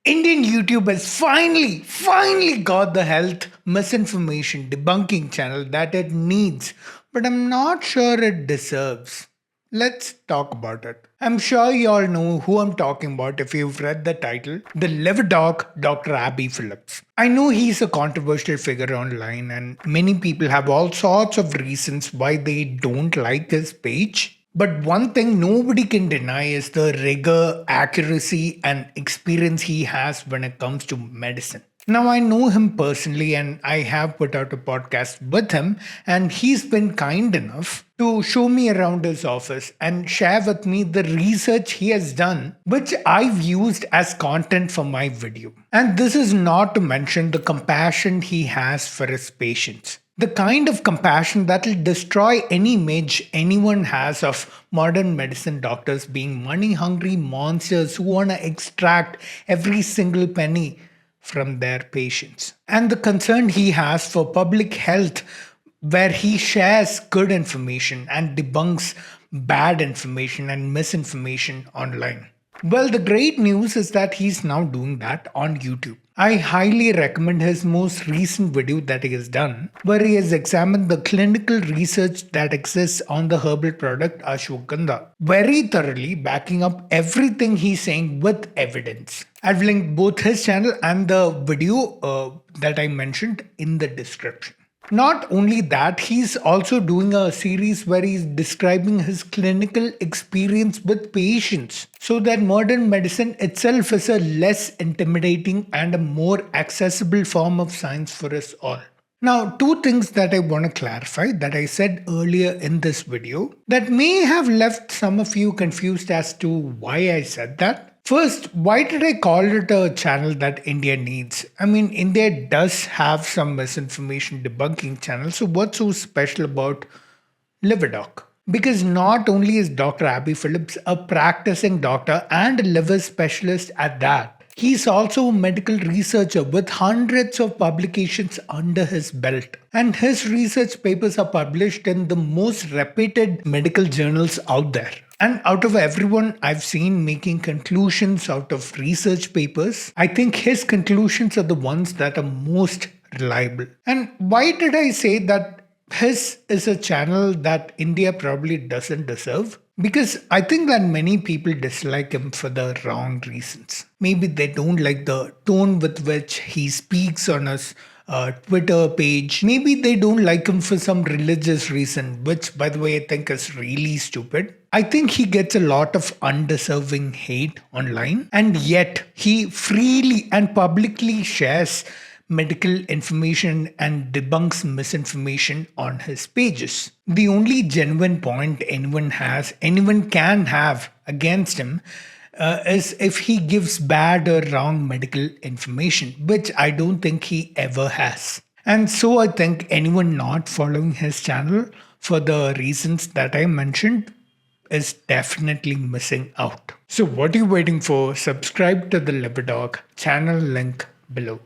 Indian YouTube has finally got the health misinformation debunking channel that it needs, but I'm not sure it deserves. Let's talk about it. I'm sure you all know who I'm talking about if you've read the title, The Liver Doc, Dr. Abby Phillips. I know he's a controversial figure online, and many people have all sorts of reasons why they don't like his page. But one thing nobody can deny is the rigor, accuracy, and experience he has when it comes to medicine. Now, I know him personally, and I have put out a podcast with him, and he's been kind enough to show me around his office and share with me the research he has done, which I've used as content for my video. And this is not to mention the compassion he has for his patients. The kind of compassion that will destroy any image anyone has of modern medicine doctors being money hungry monsters who want to extract every single penny from their patients. And the concern he has for public health, where he shares good information and debunks bad information and misinformation online. Well, the great news is that he's now doing that on YouTube. I highly recommend his most recent video that he has done, where he has examined the clinical research that exists on the herbal product ashwagandha, very thoroughly backing up everything he's saying with evidence. I've linked both his channel and the video that I mentioned in the description. Not only that, he's also doing a series where he's describing his clinical experience with patients so that modern medicine itself is a less intimidating and a more accessible form of science for us all. Now, two things that I want to clarify that I said earlier in this video that may have left some of you confused as to why I said that. First, why did I call it a channel that India needs? I mean, India does have some misinformation debunking channels, so what's so special about LiverDoc? Because not only is Dr. Abby Phillips a practicing doctor and a liver specialist at that, he's also a medical researcher with hundreds of publications under his belt. And his research papers are published in the most reputed medical journals out there. And out of everyone I've seen making conclusions out of research papers, I think his conclusions are the ones that are most reliable. And why did I say that his is a channel that India probably doesn't deserve? Because I think that many people dislike him for the wrong reasons. Maybe they don't like the tone with which he speaks on his Twitter page. Maybe they don't like him for some religious reason, which, by the way, I think is really stupid. I think he gets a lot of undeserving hate online, and yet he freely and publicly shares medical information and debunks misinformation on his pages. The only genuine point anyone can have against him is if he gives bad or wrong medical information, which I don't think he ever has. And so I think anyone not following his channel for the reasons that I mentioned is definitely missing out. So what are you waiting for? Subscribe to the LiverDog channel, link below.